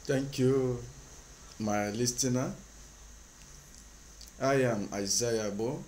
Thank you, my listener. I am Agbo,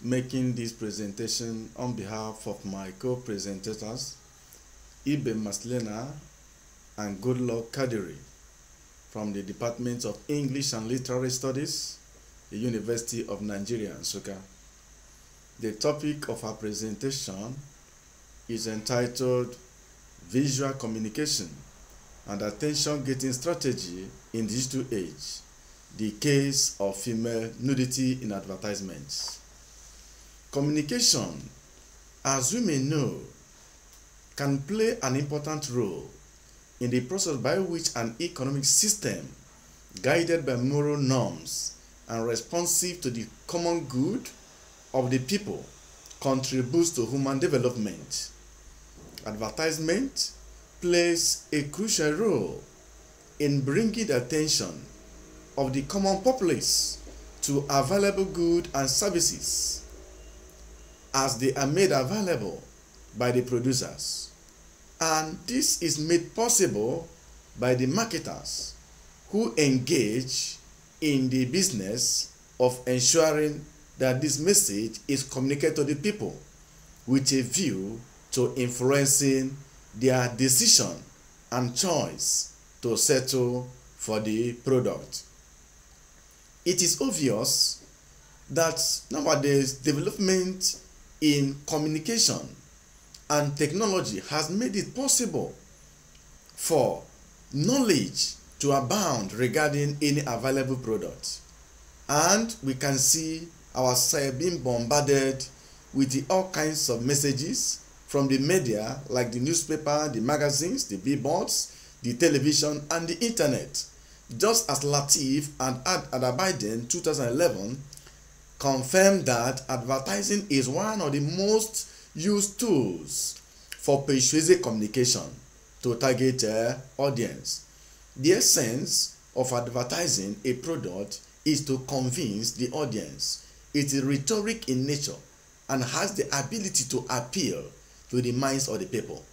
making this presentation on behalf of my co-presentators, Ibe Marcelina and Goodluck Kadiri, from the Department of English and Literary Studies, the University of Nigeria, Nsukka. The topic of our presentation is entitled Visual Communication and Attention-Getting Strategy in Digital Age, the case of female nudity in advertisements. Communication, as we may know, can play an important role in the process by which an economic system, guided by moral norms and responsive to the common good of the people, contributes to human development. Advertisement plays a crucial role in bringing the attention of the common populace to available goods and services as they are made available by the producers. And this is made possible by the marketers who engage in the business of ensuring that this message is communicated to the people with a view to influencing their decision and choice to settle for the product. It is obvious that nowadays development in communication and technology has made it possible for knowledge to abound regarding any available product. And we can see ourselves being bombarded with all kinds of messages from the media, like the newspaper, the magazines, the billboards, the television, and the internet. Just as Latif and Ad-Abiden 2011 confirmed that advertising is one of the most used tools for persuasive communication to target audience. The essence of advertising a product is to convince the audience. It is rhetoric in nature and has the ability to appeal to the minds of the people.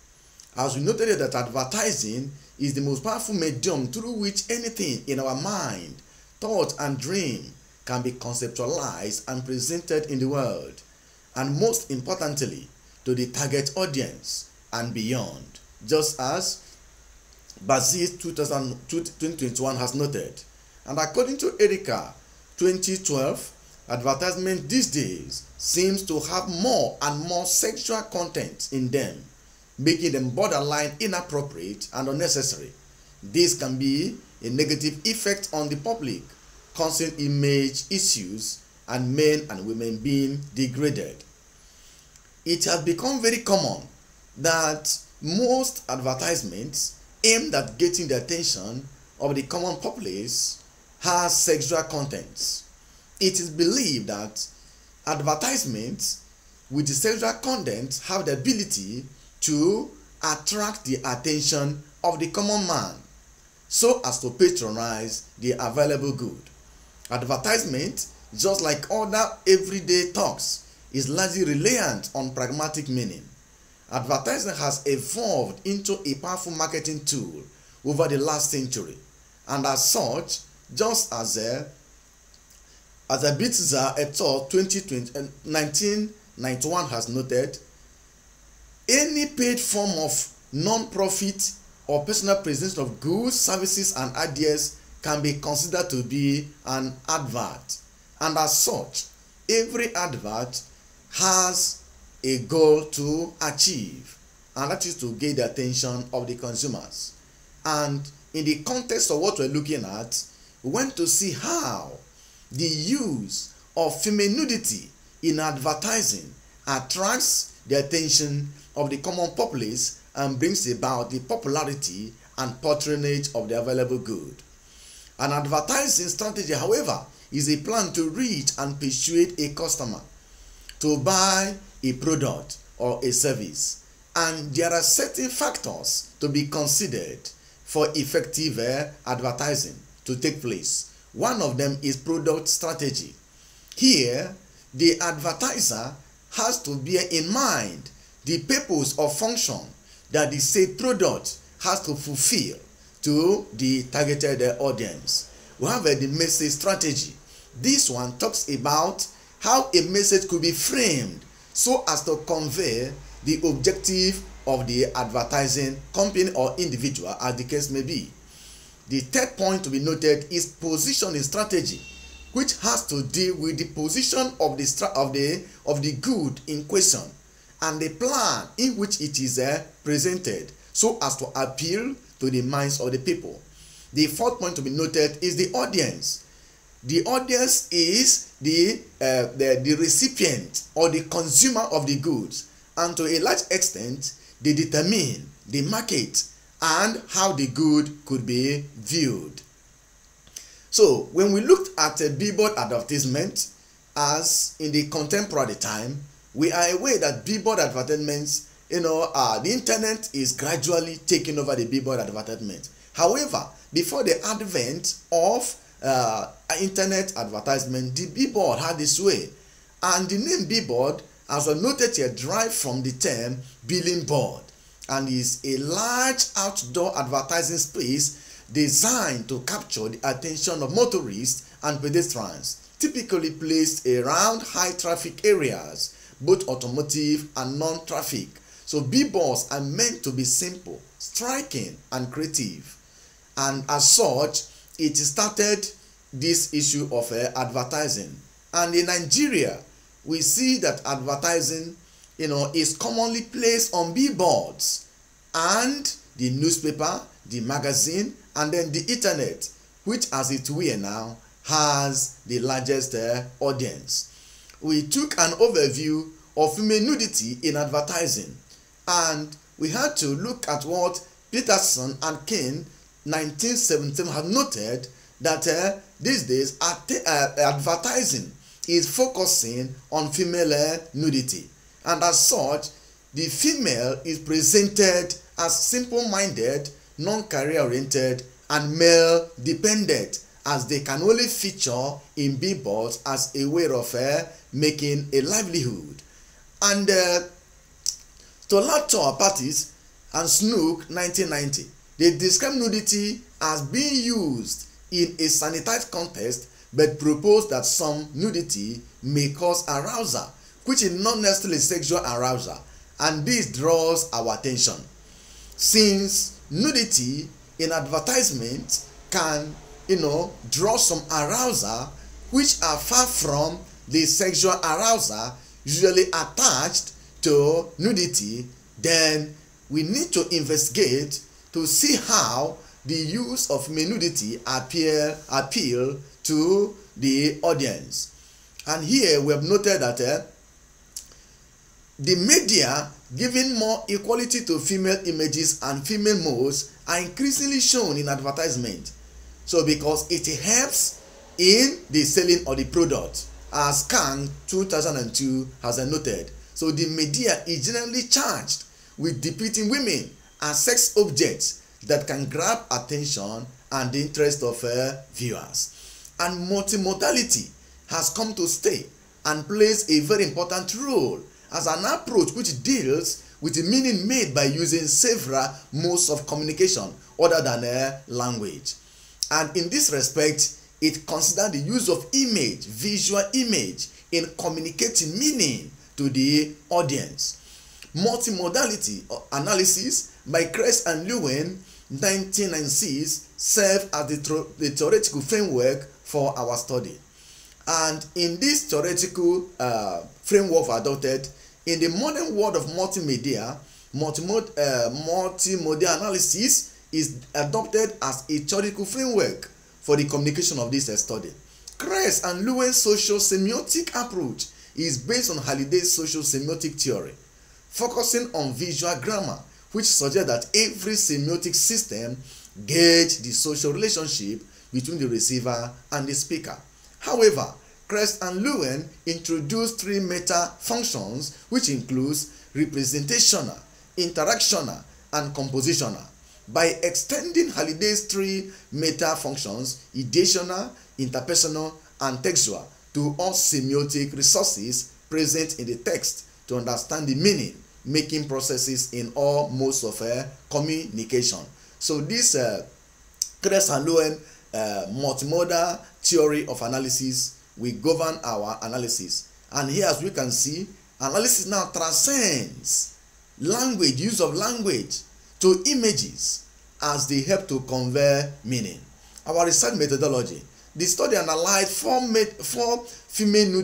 As we noted that advertising is the most powerful medium through which anything in our mind, thought, and dream can be conceptualized and presented in the world, and most importantly, to the target audience and beyond, just as Basis 2021 has noted. And according to Erica 2012, advertisement these days seems to have more and more sexual content in them, making them borderline inappropriate and unnecessary. This can be a negative effect on the public, causing image issues and men and women being degraded. It has become very common that most advertisements aimed at getting the attention of the common populace has sexual contents. It is believed that advertisements with the sexual content have the ability to attract the attention of the common man so as to patronize the available good. Advertisement, just like other everyday talks, is largely reliant on pragmatic meaning. Advertising has evolved into a powerful marketing tool over the last century, and as such, just as Abitza et al. 1991 has noted, any paid form of non-profit or personal presentation of goods, services, and ideas can be considered to be an advert. And as such, every advert has a goal to achieve, and that is to gain the attention of the consumers. And in the context of what we're looking at, we want to see how the use of female nudity in advertising attracts the attention of the common populace and brings about the popularity and patronage of the available good. An advertising strategy, however, is a plan to reach and persuade a customer to buy a product or a service. And there are certain factors to be considered for effective advertising to take place. One of them is product strategy. Here, the advertiser has to bear in mind the purpose or function that the said product has to fulfill to the targeted audience. We have the message strategy. This one talks about how a message could be framed so as to convey the objective of the advertising company or individual, as the case may be. The third point to be noted is positioning strategy, which has to deal with the position of the good in question and the plan in which it is presented so as to appeal to the minds of the people. The fourth point to be noted is the audience. The audience is the recipient or the consumer of the goods, and to a large extent they determine the market and how the good could be viewed. So when we looked at a billboard advertisement as in the contemporary time, we are aware that billboard advertisements, the internet is gradually taking over the billboard advertisement. However, before the advent of internet advertisement, the billboard had this way, and the name billboard, as was noted here, derived from the term billing board, and is a large outdoor advertising space designed to capture the attention of motorists and pedestrians, typically placed around high traffic areas, both automotive and non-traffic. So billboards are meant to be simple, striking, and creative, and as such it started this issue of advertising. And in Nigeria, we see that advertising is commonly placed on billboards and the newspaper, the magazine, and then the internet, which as it were now has the largest audience. We took an overview of female nudity in advertising, and we had to look at what Peterson and King 1977 had noted, that these days advertising is focusing on female nudity, and as such the female is presented as simple-minded, non-career oriented, and male dependent, as they can only feature in billboards as a way of making a livelihood. And to Latour parties and Snook 1990, they describe nudity as being used in a sanitized context, but propose that some nudity may cause arousal, which is not necessarily sexual arousal, and this draws our attention, since nudity in advertisement can draw some arousal which are far from the sexual arousal usually attached to nudity. Then we need to investigate to see how the use of nudity appeal to the audience. And here we have noted that the media giving more equality to female images and female modes are increasingly shown in advertisement. So because it helps in the selling of the product, as Kang 2002 has noted. So the media is generally charged with depicting women as sex objects that can grab attention and the interest of viewers. And multimodality has come to stay and plays a very important role as an approach which deals with the meaning made by using several modes of communication other than language. And in this respect, it considers the use of image, visual image, in communicating meaning to the audience. Multimodality analysis by Kress and Lewin 1996 serve as the theoretical framework for our study. And in this theoretical framework adopted in the modern world of multimedia, multimodal analysis is adopted as a theoretical framework for the communication of this study. Kress and Lewin's social semiotic approach is based on Halliday's social semiotic theory, focusing on visual grammar, which suggests that every semiotic system gauges the social relationship between the receiver and the speaker. However, Kress and Lewin introduced three meta functions, which includes representational, interactional, and compositional. By extending Halliday's three meta functions, ideational, interpersonal, and textual, to all semiotic resources present in the text to understand the meaning making processes in all modes of communication. So this Kress and Lowen multimodal theory of analysis will govern our analysis. And here, as we can see, analysis now transcends language, use of language, to images as they help to convey meaning. Our research methodology, the study analyzed four female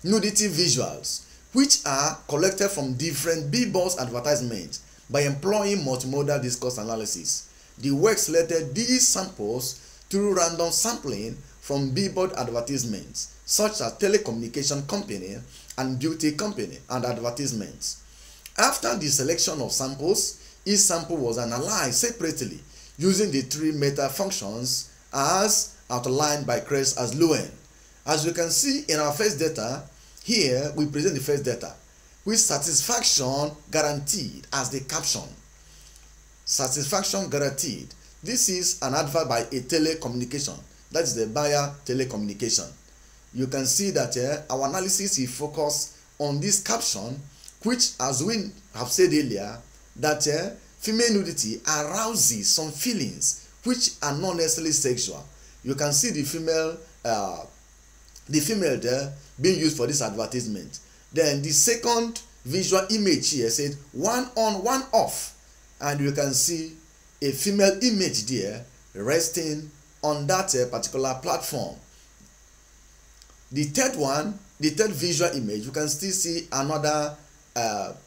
nudity visuals, which are collected from different billboards advertisements by employing multimodal discourse analysis. The work selected these samples through random sampling from billboard advertisements, such as telecommunication company and beauty company and advertisements. After the selection of samples, each sample was analyzed separately using the three meta functions as outlined by Kress as Lowen. As you can see in our first data, here we present the first data with satisfaction guaranteed as the caption. Satisfaction guaranteed. This is an advert by a telecommunication, that is the buyer telecommunication. You can see that our analysis is focused on this caption, which, as we have said earlier, that female nudity arouses some feelings which are not necessarily sexual. You can see the female there being used for this advertisement. Then the second visual image here said one on, one off, and you can see a female image there resting on that particular platform. The third one, the third visual image, you can still see another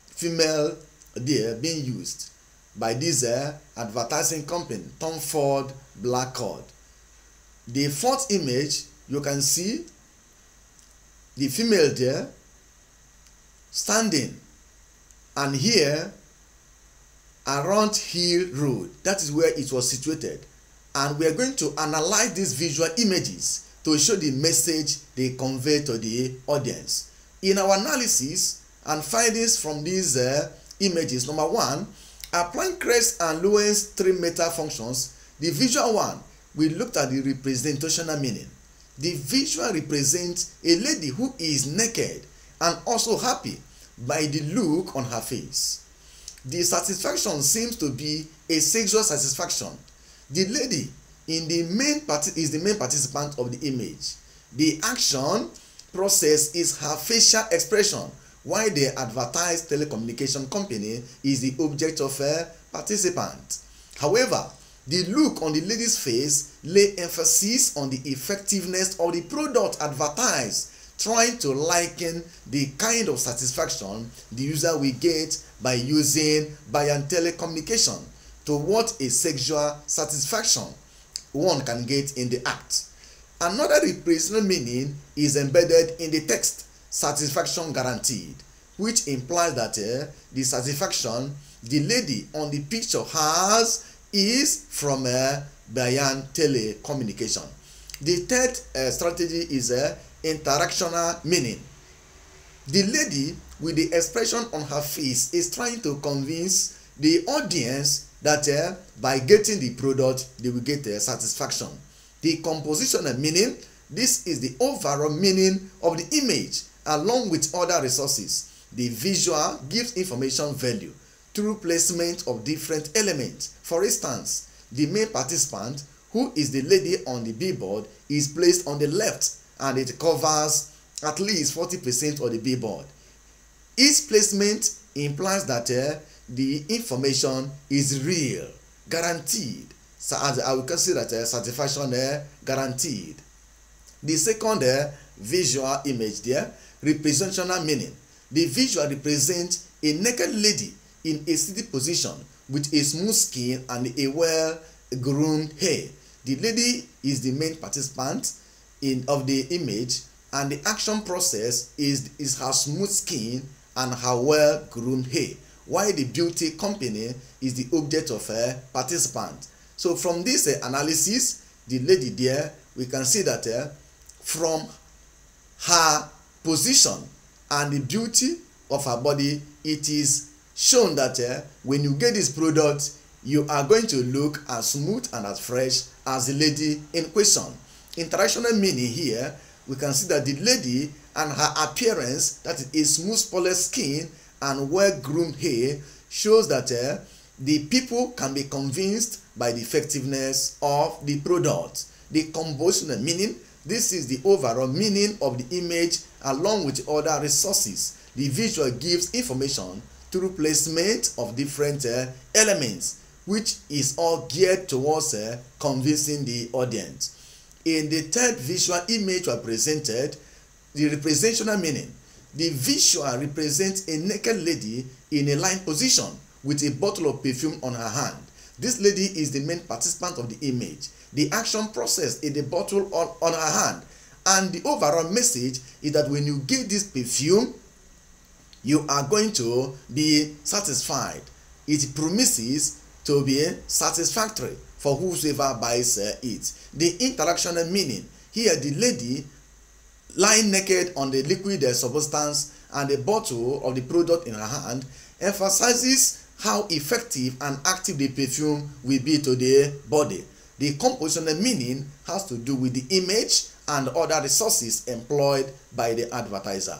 female there being used by this advertising company, Tom Ford Blackcord. The fourth image, you can see the female there standing, and here around Hill Road, that is where it was situated, and we are going to analyze these visual images to show the message they convey to the audience. In our analysis and findings from these images, number one, applying Kress and Lowen's three meta functions, the visual one, we looked at the representational meaning. The visual represents a lady who is naked and also happy by the look on her face. The satisfaction seems to be a sexual satisfaction. The lady is the main participant of the image. The action process is her facial expression, while the advertised telecommunication company is the object of a participant. However, the look on the lady's face lay emphasis on the effectiveness of the product advertised, trying to liken the kind of satisfaction the user will get by using buyer telecommunication to what a sexual satisfaction one can get in the act. Another representational meaning is embedded in the text, satisfaction guaranteed, which implies that the satisfaction the lady on the picture has is from buyer telecommunication. The third strategy is interactional meaning. The lady with the expression on her face is trying to convince the audience that by getting the product they will get satisfaction. The compositional meaning, this is the overall meaning of the image along with other resources. The visual gives information value through placement of different elements. For instance, the main participant, who is the lady on the billboard, is placed on the left and it covers at least 40% of the billboard. Each placement implies that the information is real, guaranteed. So as I will consider that satisfaction guaranteed. The second visual image there, representational meaning. The visual represents a naked lady in a seated position with a smooth skin and a well-groomed hair. The lady is the main participant of the image, and the action process is her smooth skin and her well-groomed hair, while the beauty company is the object of a participant. So from this analysis, the lady there, we can see that from her position and the beauty of her body, it is shown that when you get this product, you are going to look as smooth and as fresh as the lady in question. Interactional meaning here, we can see that the lady and her appearance, that is a smooth polished skin and well-groomed hair, shows that The people can be convinced by the effectiveness of the product. The compositional meaning, this is the overall meaning of the image along with other resources. The visual gives information through placement of different elements, which is all geared towards convincing the audience. In the third visual image was presented, the representational meaning. The visual represents a naked lady in a lying position with a bottle of perfume on her hand. This lady is the main participant of the image. The action process is the bottle on her hand. And the overall message is that when you get this perfume, you are going to be satisfied. It promises to be satisfactory for whosoever buys it. The interactional meaning. Here the lady lying naked on the liquid substance and the bottle of the product in her hand emphasizes how effective and active the perfume will be to the body. The compositional meaning has to do with the image and other resources employed by the advertiser,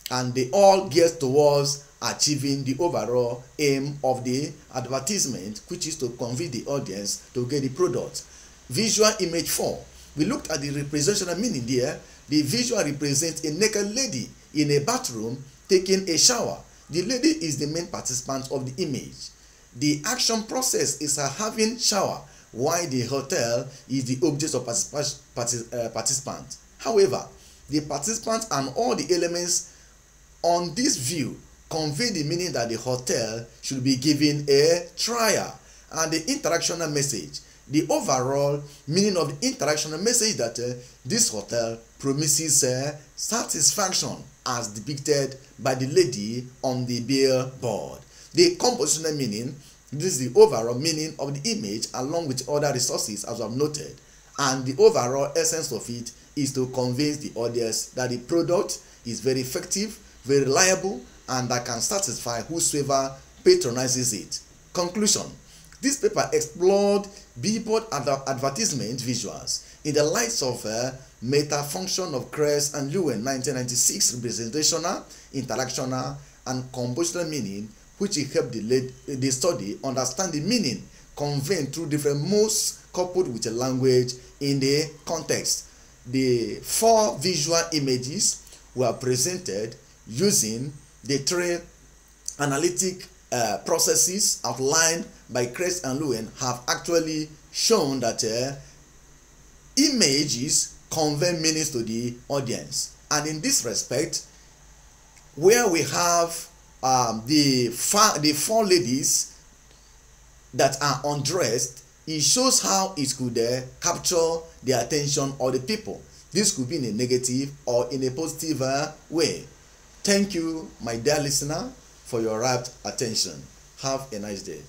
and they all geared towards achieving the overall aim of the advertisement, which is to convince the audience to get the product. Visual image 4. We looked at the representational meaning there. The visual represents a naked lady in a bathroom taking a shower. The lady is the main participant of the image. The action process is her having shower, while the hotel is the object of participant. However, the participants and all the elements on this view convey the meaning that the hotel should be given a trial. And the interactional message, the overall meaning of the interactional message, that this hotel promises satisfaction as depicted by the lady on the billboard. The compositional meaning, this is the overall meaning of the image along with other resources as I've noted, and the overall essence of it is to convince the audience that the product is very effective, very reliable, and that can satisfy whosoever patronizes it. Conclusion. This paper explored billboard advertisement visuals in the lights of meta function of Kress and Lewin 1996 representational, interactional, and compositional meaning, which helped the study understand the meaning conveyed through different modes coupled with a language in the context. The 4 visual images were presented using the 3 analytic processes outlined by Kress and Lewin have actually shown that images convey meanings to the audience. And in this respect, where we have the 4 ladies that are undressed, it shows how it could capture the attention of the people. This could be in a negative or in a positive way. Thank you, my dear listener, for your rapt attention. Have a nice day.